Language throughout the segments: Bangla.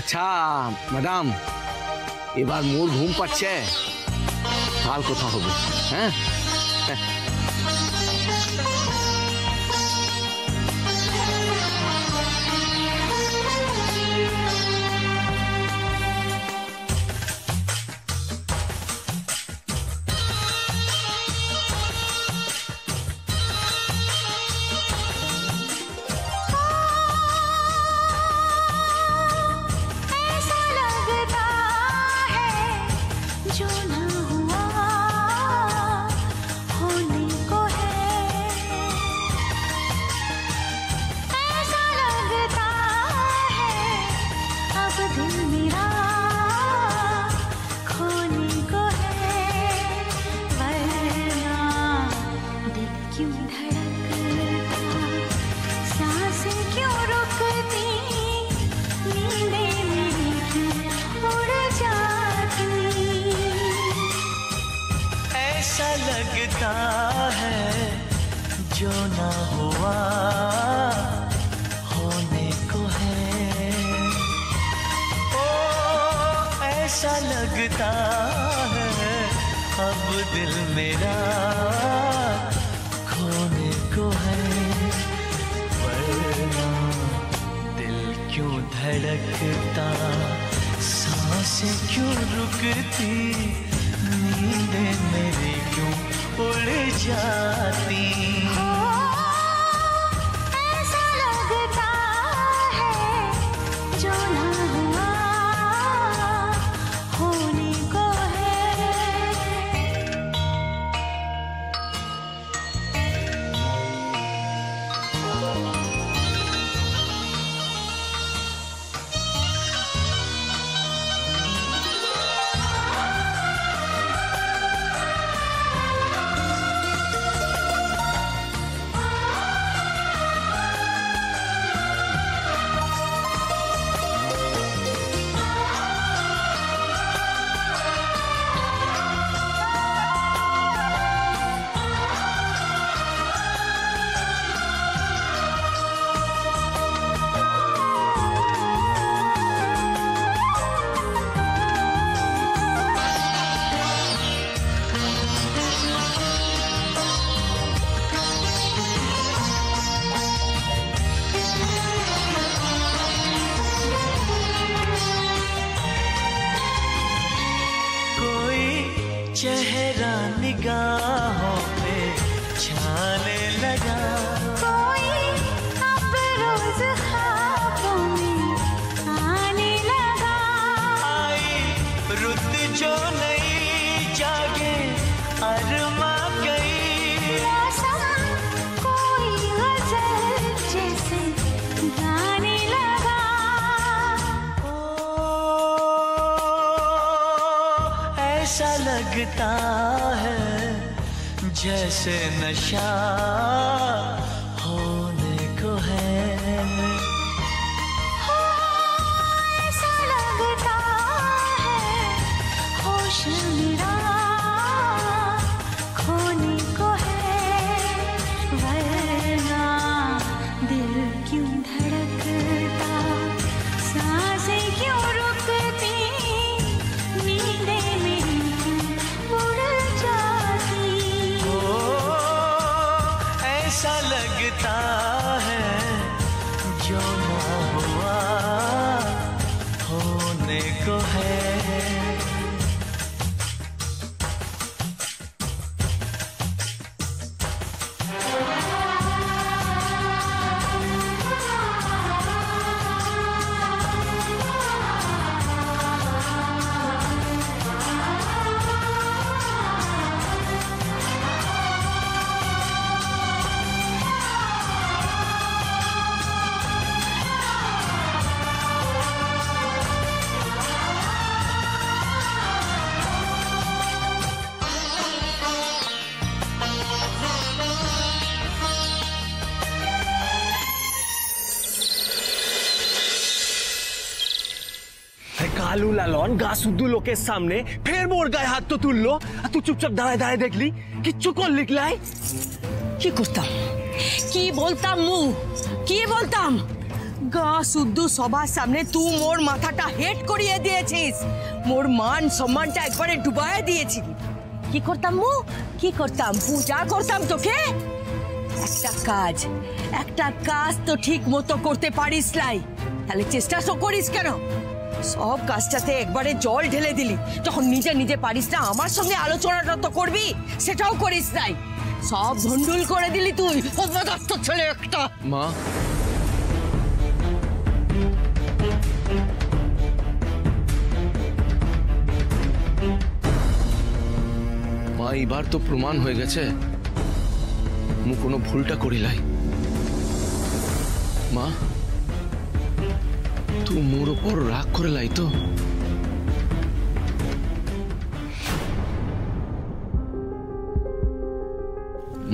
আচ্ছা ম্যাডাম, এবার মোর ঘুম পাচ্ছে, কাল কথা হবে। হ্যাঁ जो ना हुआ होने को है। ओ ऐसा लगता है अब दिल मेरा खोने को है, वरना दिल क्यों धड़कता, सांसें क्यों रुकती, नींदें मेरी क्यों उड़ जाती। ऐसा लगता है जो ना हुआ होने को चेहरा निगाहों पे छाने लगा, कोई अब रोज ख्वाबों में आने लगा। आई रुत जो नई जागे अरमा गई, मौसम कोई गजल जैसे गाने लगा। ओ ऐसा लगता है जैसे नशा होने को है। ऐसा लगता है होश मेरा खोने को है, वरना दिल क्यों धड़कता, सांसें क्यों रुकती, नींदें मेरी क्यों उड़ जाती। ओ ऐसा लगता है जो ना हुआ होने को है। কালু লালন গা শুদ্ধু লোকের সামনে ফের মোর গায়ে হাত তো তুললো, আর তুই চুপচাপ দাঁড়ায় দাঁড়ায় দেখলি, কিচ্ছু কর লিখলাই। কি করতাম, কি বলতাম, কি বলতাম? গা শুদ্ধ সবার সামনে তুই মোর মাথাটা হেট করিয়ে দিয়েছিস, মোর মান সম্মানটা একবারে ডুবাইয়া দিয়েছিস। কি করতাম মু, কি করতাম, পূজা করতাম তোকে? একটা কাজ তো ঠিক মতো করতে পারিস নাই, তাহলে চেষ্টা তো করিস কেন? সব কাজটাতে একবারে জল ঢেলে দিলি, যখন নিজে নিজে পারিস না আমার সঙ্গে আলোচনাটা তো করবি, সেটাও করিস নাই, সব ধন্ডুল করে দিলি তুই। অপদস্থ ছেলে একটা। মা, মা এবার তো প্রমাণ হয়ে গেছে মু কোনো ভুলটা করিলাই। মা, তুই মোর উপর রাগ করে লাই তো?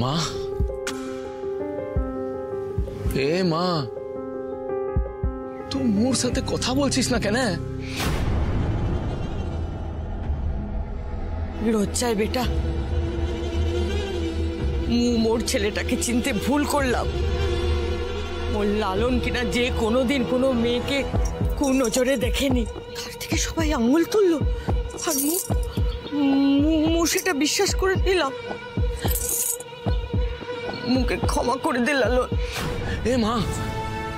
মা, এ মা, তুই মোর সাথে কথা বলছিস না কেন? লজ্জায় বেটা, মোর ছেলেটাকে চিনতে ভুল করলাম। মোর লালন কিনা যে কোনোদিন কোনো মেয়েকে কোন নজরে দেখেনি, তার থেকে সবাই আঙুল তুললো, আর মু সেটা বিশ্বাস করে দিলাম। মুখে ক্ষমা করে দে লালন। এ মা,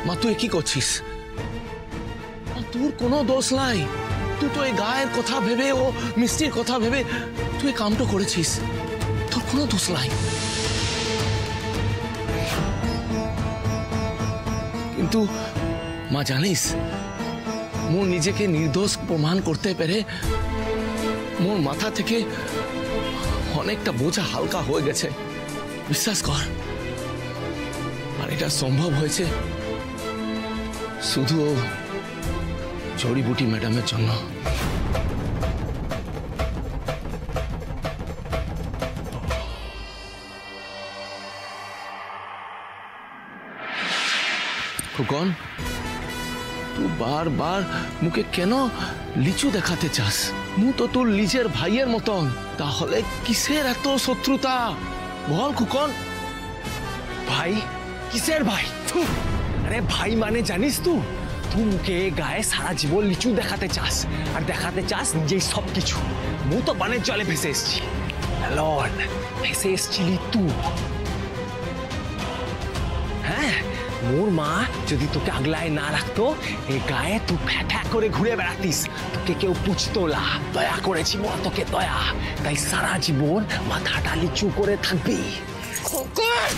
মা তুই কি করছিস? তোর কোনো দোষ নাই, তুই তো এই গায়ের কথা ভেবে ও মিষ্টির কথা ভেবে তুই কামটা করেছিস, তোর কোনো দোষ নাই। কিন্তু মা জানিস, মোর নিজেকে নির্দোষ প্রমাণ করতে পেরে মোর মাথা থেকে অনেকটা বোঝা হালকা হয়ে গেছে, বিশ্বাস কর। আর এটা সম্ভব হয়েছে শুধু জড়িবুটি ম্যাডামের জন্য। খোকন, তুই বারবার মুখে কেন লিচু দেখাতে চাস? মু তো তোর নিজের ভাইয়ের মতন, তাহলে কিসের এত শত্রুতা বল খোকন? ভাই? কিসের ভাই? আরে ভাই মানে জানিস তুই মুখে গায়ে সারা জীবন লিচু দেখাতে চাস, আর দেখাতে চাস নিজেই সবকিছু। মু তো বানের জলে ভেসে এসছি, ভেসে এসছিলি তুই। হ্যাঁ, মোর মা যদি তোকে আগলায় না রাখতো, এই গায়ে তুই ফ্যাঠা করে ঘুরে বেড়াতিস, তোকে কেউ পুছতো না। দয়া করেছি মা তোকে, দয়া, তাই সারা জীবন মাথাটা লিচু করে থাকবি। খোকন,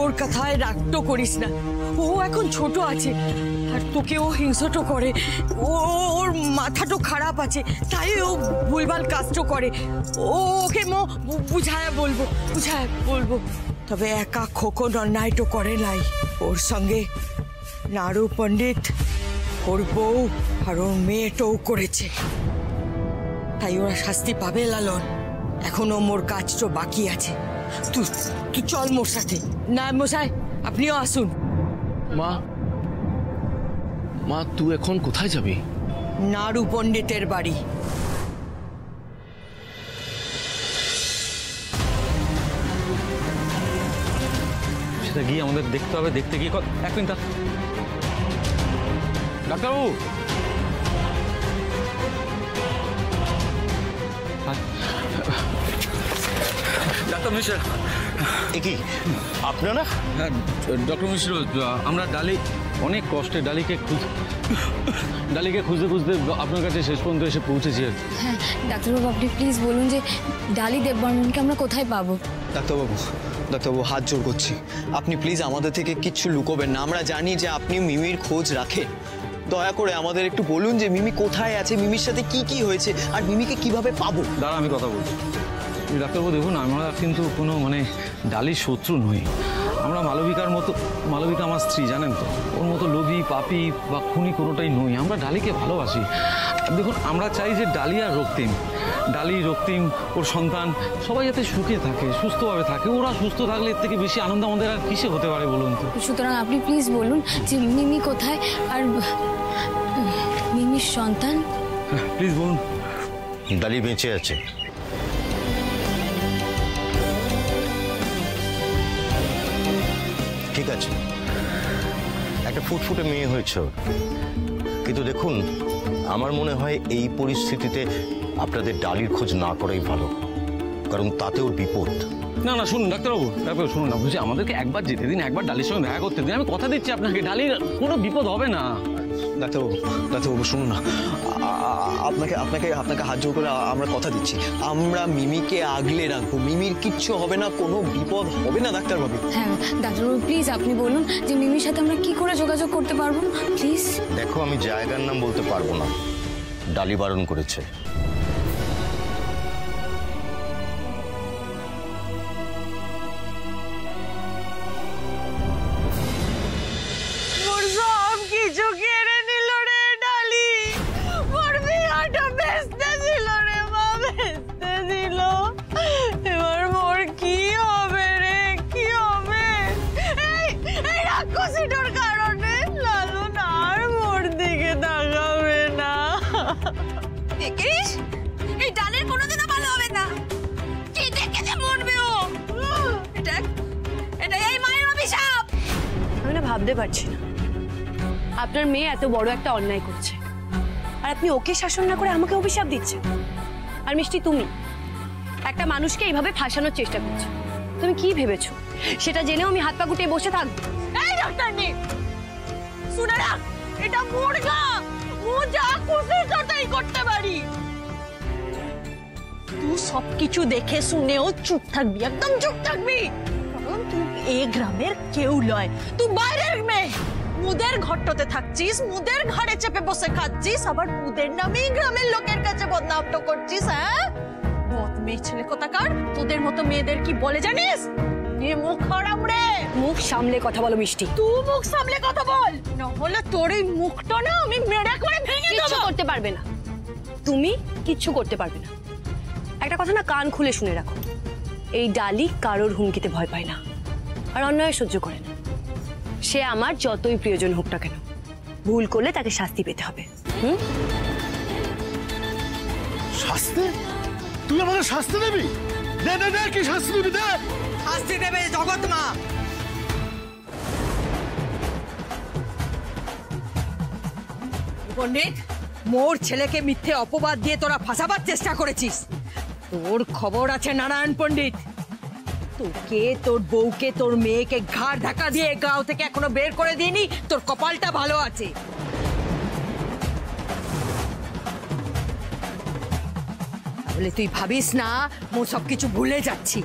ওর কথায় রাগটো করিস না, ও এখন ছোট আছে, আর তোকে ও হিংসটো করে, ওর মাথাটো খারাপ আছে, তাই ও ভুলভাল কাজটো করে। ওকে বুঝায় বলবো, তবে একা খোকন অন্যায়টো করে নাই, ওর সঙ্গে নাড়ু পণ্ডিত, ওর বউ আর ওর মেয়েটাও করেছে, তাই ওরা শাস্তি পাবে লালন। এখনো মোর কাজটো বাকি আছে, তুই চল মোর সাথে। না মশাই, আপনিও আসুন। মা, তুই এখন কোথায় যাবি? নাড়ু পণ্ডিতের বাড়ি। সেটা গিয়ে আমাদের দেখতে হবে, দেখতে গিয়ে এক মিনিট ডাক্তারবাবু। ডাক্তার মিশ্র, কি আপনারা? ডক্টর মিশ্র, আমরা অনেক কষ্টে ডালিকে খুঁজতে খুঁজতে আপনার কাছে শেষ পর্যন্ত এসে পৌঁছেছি। হ্যাঁ ডাক্তারবাবু, আপনি প্লিজ বলুন যে ডালি দেববর্মনকে আমরা কোথায় পাবো? ডাক্তারবাবু হাত জোর করছি, আপনি প্লিজ আমাদের থেকে কিচ্ছু লুকোবেন না। আমরা জানি যে আপনি মিমির খোঁজ রাখেন, দয়া করে আমাদের একটু বলুন যে মিমি কোথায় আছে, মিমির সাথে কি হয়েছে, আর মিমিকে কিভাবে পাবো। দাঁড়া, আমি কথা বলছি। ডাক্তারবাবু দেখুন, আমরা কিন্তু কোনো ডালির শত্রু নই। আমরা মালবিকা আমার স্ত্রী, জানেন তো, ওর মতো লোভী, পাপী বা খুনি কোনোটাই নই। আমরা ডালিকে ভালোবাসি। দেখুন, আমরা চাই যে ডালি আর রক্তিম ডালি, রক্তিম, ওর সন্তান সবাই যাতে সুখে থাকে, সুস্থভাবে থাকে। ওরা সুস্থ থাকলে এর থেকে বেশি আনন্দ আমাদের আর কিসে হতে পারে বলুন তো? সুতরাং আপনি প্লিজ বলুন যে মিমি কোথায় আর মিমির সন্তান। প্লিজ বলুন। ডালি বেঁচে আছে। ঠিক আছে, একটা ফুটফুটে মেয়ে হয়েছে, কিন্তু দেখুন আমার মনে হয় এই পরিস্থিতিতে আপনাদের ডালির খোঁজ না করাই ভালো, কারণ তাতে ওর বিপদ। না না শুনুন ডাক্তারবাবু, শুনুন না, বুঝছি আমাদেরকে একবার যেতে দিন, একবার ডালির সঙ্গে দেখা করতে দিন। আমি কথা দিচ্ছি আপনাকে, ডালির কোনো বিপদ হবে না। ডাক্তারবাবু শুনুন না, আপনাকে আপনাকে আপনাকে হাত জোর করে আমরা কথা দিচ্ছি, আমরা মিমিকে আগলে রাখবো, মিমির কিচ্ছু হবে না, কোনো বিপদ হবে না ডাক্তারবাবু। হ্যাঁ ডাক্তারবাবু প্লিজ আপনি বলুন যে মিমির সাথে আমরা কি করে যোগাযোগ করতে পারবো প্লিজ। দেখো আমি জায়গার নাম বলতে পারবো না, ডালি বারণ করেছে। ভাবতে পারছি না আপনার মেয়ে এত বড় একটা অন্যায় করছে আর আপনি ওকে শাসন না করে আমাকে অভিশাপ দিচ্ছেন। আর মিষ্টি, তুমি একটা মানুষকে এইভাবে ফাঁসানোর চেষ্টা করছো, তুমি কি ভেবেছো সেটা জেনেও আমি হাত পা গুটিয়ে বসে থাকবো? এই ডক্টর নি শুনে রাখ, এটা মুরগা, ও যা খুশি তাই করতে পারি। তুই সবকিছু দেখে শুনেও চুপ থাকবি, একদম চুপ থাকবি, কারণ তুই এই গ্রামের কেউ নয়, তুই বাইরের মেয়ে। মুদের ঘরটাতে থাকছিস, মুদের ঘরে চেপে বসে খাচ্ছিস, আবার মুদের নামেই গ্রামের লোকের কাছে বদনামটা করছিস। হ্যাঁ বদ মেয়ে ছেলে কোথাকার, তোদের মতো মেয়েদের কি বলে জানিস? মুখ খারাপ রে, মুখ সামলে কথা বলো মিষ্টি। তুই মুখ সামলে কথা বল, না হলে তোর এই মুখটা না আমি মেরে করে ভেঙে দেব। কিছু করতে পারবে না, তুমি কিচ্ছু করতে পারবে না। একটা কথা না কান খুলে শুনে রাখো, এই ডালি কারোর হুমকিতে ভয় পায় না আর অন্যায় সহ্য করে না। সে আমার যতই প্রিয়জন হোক না কেন, ভুল করলে তাকে শাস্তি পেতে হবে। শাস্তি? তুই আমাকে শাস্তি দিবি? দে দে দে, কি শাস্তি দিবি? দে। শাস্তি দেবে জগৎ মা। পণ্ডিত, মোর ছেলেকে মিথ্যে অপবাদ দিয়ে তোরা ফাঁসাবার চেষ্টা করেছিস। তোর খবর আছে নারায়ণ পণ্ডিত, তোকে, তোর বউকে, তোর মেয়েকে ঘাড় ধাক্কা দিয়ে গাঁও থেকে এখনো বের করে দিইনি। তোর কপালটা ভালো আছে। তাহলে তুই ভাবিস না মোর সবকিছু ভুলে যাচ্ছি।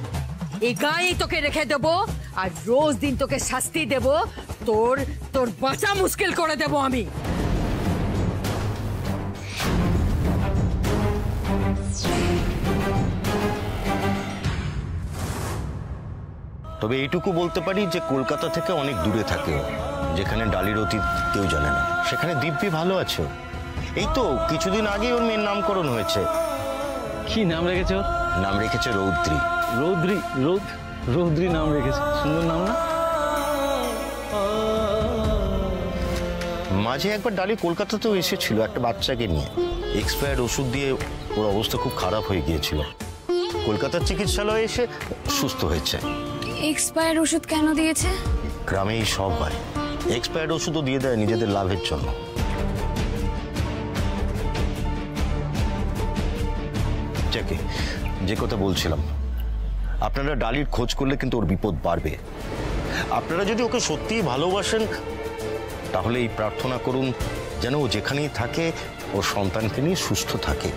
এই গাঁয়েই তোকে রেখে দেবো আর রোজ দিন তোকে শাস্তি দেব, তোর তোর বাঁচা মুশকিল করে দেব আমি। তবে এইটুকু বলতে পারি যে কলকাতা থেকে অনেক দূরে থাকে, যেখানে ডালির অতীত কেউ জানে না। সেখানে দিব্যি ভালো আছে। এই তো কিছুদিন আগে ওর মেয়ের নামকরণ হয়েছে। কি নাম রেখেছে ওর? নাম রেখেছে রৌদ্রি। রৌদ্রি? রৌদ্রি নাম রেখেছে, সুন্দর নাম না? মাঝে একবার ডালি কলকাতাতেও এসেছিল একটা বাচ্চাকে নিয়ে। এক্সপায়ার্ড ওষুধ দিয়ে ওর অবস্থা খুব খারাপ হয়ে গিয়েছিল। কলকাতার চিকিৎসালয়ে এসে সুস্থ হয়েছে। এক্সপায়ার ওষুধ কেন দিয়েছে? গ্রামেই সব হয়, এক্সপায়ার্ড ওষুধও দিয়ে দেয় নিজেদের লাভের জন্য। যাকে যে কথা বলছিলাম, আপনারা ডালির খোঁজ করলে কিন্তু ওর বিপদ বাড়বে। আপনারা যদি ওকে সত্যিই ভালোবাসেন তাহলে এই প্রার্থনা করুন যেন ও যেখানেই থাকে ওর সন্তানকে নিয়ে সুস্থ থাকে।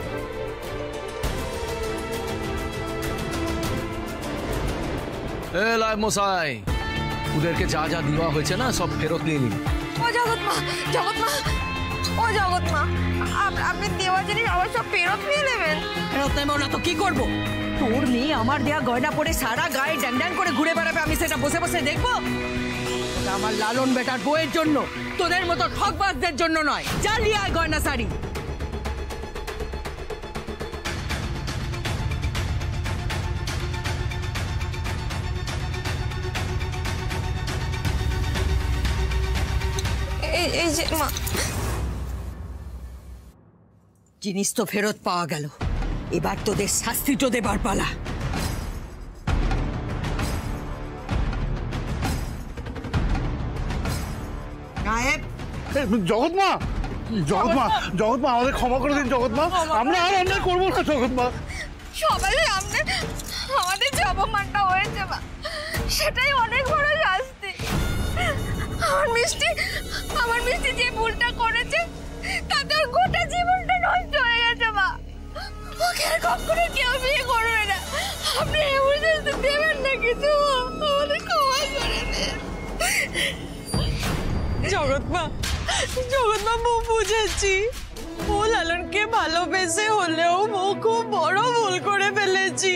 মশাই, ওদেরকে যা যা দেওয়া হয়েছে না সব ফেরত নিয়ে নিন। ও জগৎ মা, জগৎ মা, ও জগৎ মা, আপনি দেওয়া জিনিস আবার সব ফেরত নিয়ে নেবেন? ফেরত নেব না তো কি করব? তোর মেয়ে আমার দেয়া গয়না পরে সারা গায়ে ড্যাং ড্যাং করে ঘুরে বেড়াবে, আমি সেটা বসে বসে দেখবো? আমার লালন বেটার বউয়ের জন্য, তোদের মতো ঠকবাজদের জন্য নয়। যা লিয়ে আয় গয়না শাড়ি। এই যে মা, জিনিস তো ফেরত পাওয়া গেল, এবার তোদের শাস্তি তো দেবার পালা। গায়েব। জগৎমা, জগৎমা, জগৎমা আমাদের ক্ষমা করে দিন জগৎমা, আমরা আর অন্যায় করবো না জগৎমা। সবাই আমাদের যে অপমানটা হয়েছে মা, সেটাই অনেক বড় শাস্তি। আমার মিষ্টি যে ভুলটা করেছে তাতে ওর গোটা জীবনটা নষ্ট হয়ে গেছে মা। ওকে আর কখনো কেউ বিয়ে করবে না। আপনি এমন শাস্তি দেবেন না কিছু, আমাদের ক্ষমা করে দেন। জগৎমা, বউ বুঝেছি, ও লালনকে ভালোবেসে হলেও বউ খুব বড় ভুল করে ফেলেছি।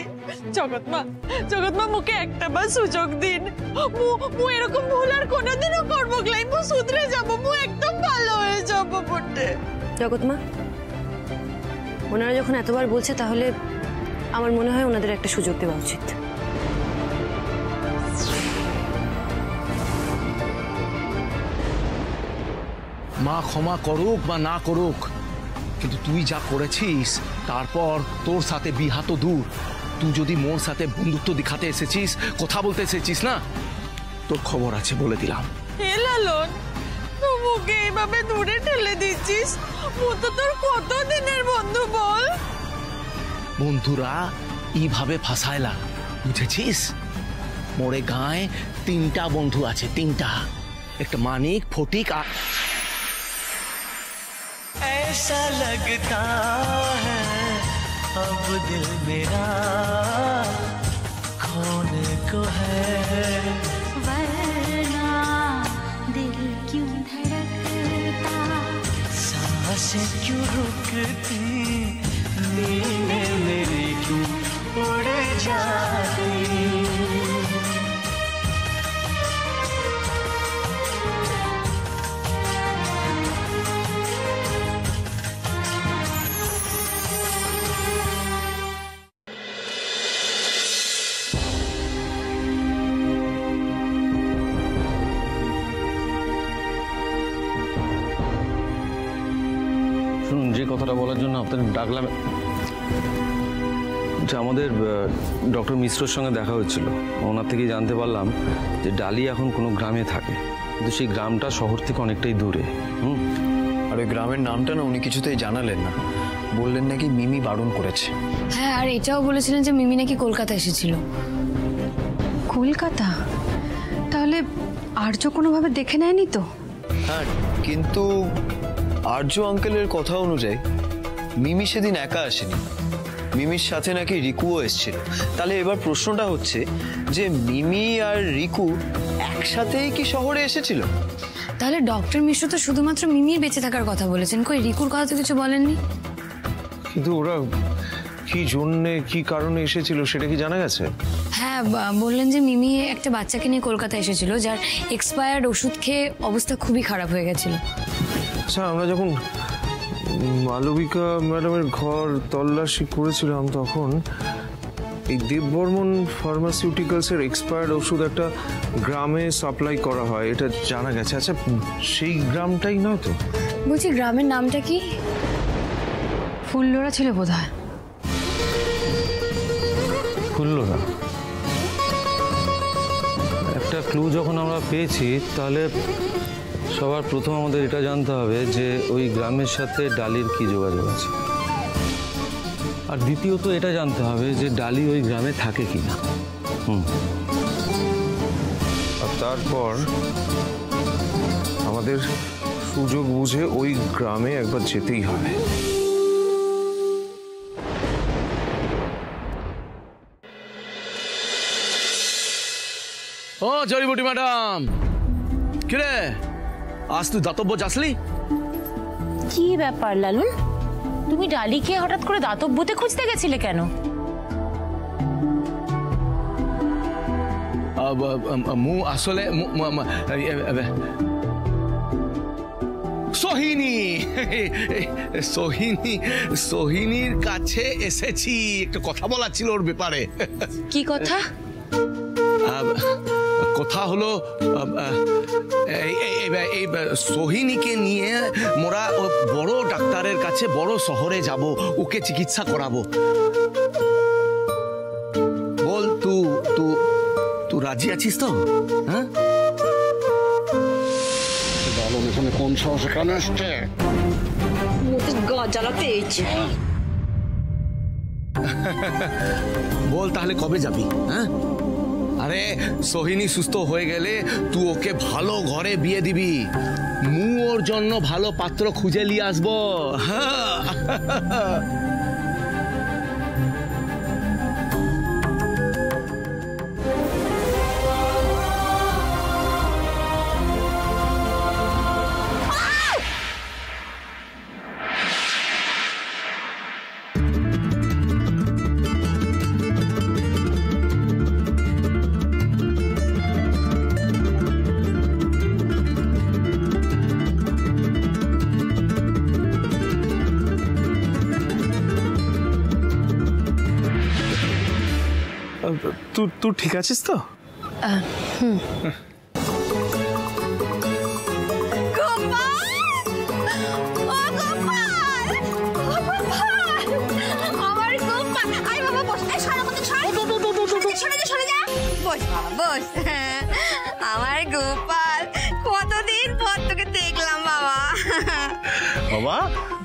জগৎমা মুখে একটা বার সুযোগ দিন, মু এরকম ভুল আর কোনোদিনও করবো না, মু শুধরে যাবো, মু একদম ভালো হয়ে যাবো বটে। জগৎমা, ওনারা যখন এতবার বলছে তাহলে আমার মনে হয় ওনাদের একটা সুযোগ দেওয়া উচিত। মা ক্ষমা করুক বা না করুক, কিন্তু তুই যা করেছিস তারপর তোর সাথে বিহা তো দূর, তুই যদি মোর সাথে বন্ধুত্ব দেখাতে এসেছিস, কথা বলতে এসেছিস না, তোর খবর আছে বলে দিলাম। হে লালন, মুখে এইভাবে দূরে ঠেলে দিচ্ছিস, ও তো তোর কত দিনের বন্ধু বল। বন্ধুরা এইভাবে ফাঁসায়লা, বুঝেছিস? মোরে গায়ে 3টা বন্ধু আছে, 3টা, একটা মানিক, ফটিক আর ऐसा लगता है अब दिल मेरा खोने को है, वरना दिल क्यों धड़कता, सांसें क्यों रुकती, नींदें मेरी क्यों उड़ जाती। শুনুন, যে কথাটা বলার জন্য আপনাদের ডাকলাম, যে আমাদের ডক্টর মিশ্রর সঙ্গে দেখা হয়েছিল, ওনার থেকে জানতে পারলাম যে ডালি এখন কোনো গ্রামে থাকে, কিন্তু সেই গ্রামটা শহর থেকে অনেকটাই দূরে। আর ওই গ্রামের নামটা না উনি কিছুতেই জানালেন না, বললেন নাকি মিমি বারণ করেছে। হ্যাঁ, আর এটাও বলেছিলেন যে মিমি নাকি কলকাতা এসেছিল। কলকাতা? তাহলে আর্য কোনোভাবে দেখে নেয়নি তো? হ্যাঁ, কিন্তু আর্য আঙ্কেলের কথা অনুযায়ী মিমি সেদিন একা আসেনি, মিমির সাথে নাকি রিকুও এসেছিল। তাহলে এবার প্রশ্নটা হচ্ছে যে মিমি আর রিকু একসাথেই কি শহরে এসেছিল? তাহলে ডক্টর মিশ্র তো শুধুমাত্র মিমির বেঁচে থাকার কথা বলেছেন, কই রিকুর কথা তো কিছু বলেননি। কিন্তু ওরা কি জন্যে, কি কারণে এসেছিল সেটা কি জানা গেছে? হ্যাঁ, বললেন যে মিমি একটা বাচ্চাকে নিয়ে কলকাতা এসেছিল, যার এক্সপায়ার্ড ওষুধ খেয়ে অবস্থা খুবই খারাপ হয়ে গেছিল। আচ্ছা, আমরা যখন মালবিকা ম্যাডামের ঘর তল্লাশি করেছিলাম তখন এই দেববর্মন ফার্মাসিউটিক্যালসের এক্সপায়ার্ড ওষুধ একটা গ্রামে সাপ্লাই করা হয়, এটা জানা গেছে। আচ্ছা, সেই গ্রামটাই নয় তো? বলছি গ্রামের নামটা কি? ফুল্লরা ছিল বোধহয়। ফুল্লরা? একটা ক্লু যখন আমরা পেয়েছি, তাহলে সবার প্রথম আমাদের এটা জানতে হবে যে ওই গ্রামের সাথে ডালির কি যোগাযোগ আছে, আর দ্বিতীয়ত এটা জানতে হবে যে ডালি ওই গ্রামে থাকে কিনা। আর তারপর আমাদের সুযোগ বুঝে ওই গ্রামে একবার যেতেই হবে। ও জড়িবুটি ম্যাডাম, কিরে আজ তুই দাতব্য যাসলি? কি ব্যাপার লালুন, তুমি ডালিকে হঠাৎ করে দাতব্যতে খুঁজতে গেছিলে কেন? মু আসলে সোহিনী সোহিনী সোহিনীর কাছে এসেছি, একটু কথা বলা ছিল ওর ব্যাপারে। কি কথা? কথা হলো এই সোহিনীকে নিয়ে মোরা বড় ডাক্তারের কাছে বড় শহরে যাব, ওকে চিকিৎসা করাবো। বল তুই রাজি আছিস তো? হ্যাঁ, এখানে কোন সাহস এখানে আসছে? বল তাহলে কবে যাবি? হ্যাঁ, আরে সোহিনী সুস্থ হয়ে গেলে তুই ওকে ভালো ঘরে বিয়ে দিবি, মু ওর জন্য ভালো পাত্র খুঁজে নিয়ে আসবো। তুই ঠিক আছিস তো? আমার গোপাল, কতদিন পর তোকে দেখলাম বাবা। বাবা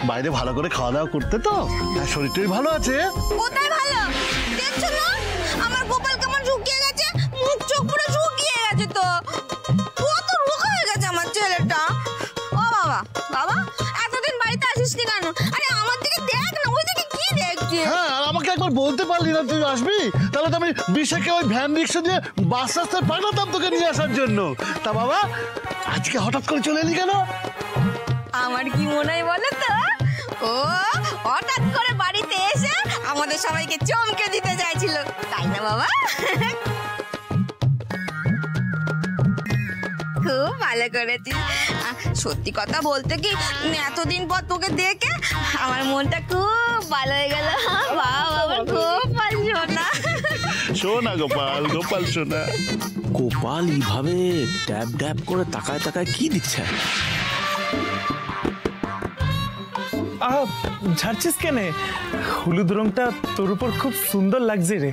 বাইরে ভালো করে খাওয়া দাওয়া করতে তো, শরীরটাই ভালো আছে। কোথায় ভালো দেখছো না? আমার গোপাল কেমন শুকিয়ে গেছে, মুখ চোখ পুরো শুকিয়ে গেছে, তো কত রোগা হয়ে গেছে আমার ছেলেটা। ও বাবা, বাবা এতদিন বাড়িতে আসিসনি কেন? আরে আমার দিকে দেখ না, ওই দিকে কি দেখছিস? হ্যাঁ, আর আমাকে একবার বলতে পারলি না তুই আসবি? তাহলে তো আমি বিশাকে ওই ভ্যান রিক্সা দিয়ে বাস রাস্তায় পাঠাতাম তোকে নিয়ে আসার জন্য। তা বাবা আজকে হঠাৎ করে চলে এলি কেন? আমার কি মনে হয় বলো তো, ও হঠাৎ করে বাড়িতে এসে আমাদের সবাইকে চমকে দিতে চাইছিল, তাই না বাবা? খুব ভালো করেছিস। সত্যি কথা বলতে কি, এতদিন পর তোকে দেখে আমার মনটা খুব ভালো হয়ে গেল। বাবা গোপাল সোনা, শোনা গোপাল, গোপাল শোনা। গোপাল এইভাবে ড্যাব ড্যাব করে তাকায় তাকায় কি দিচ্ছে? ঝাড়ছিস কেনে? হলুদ রংটা তোর উপর খুব সুন্দর লাগছে রে।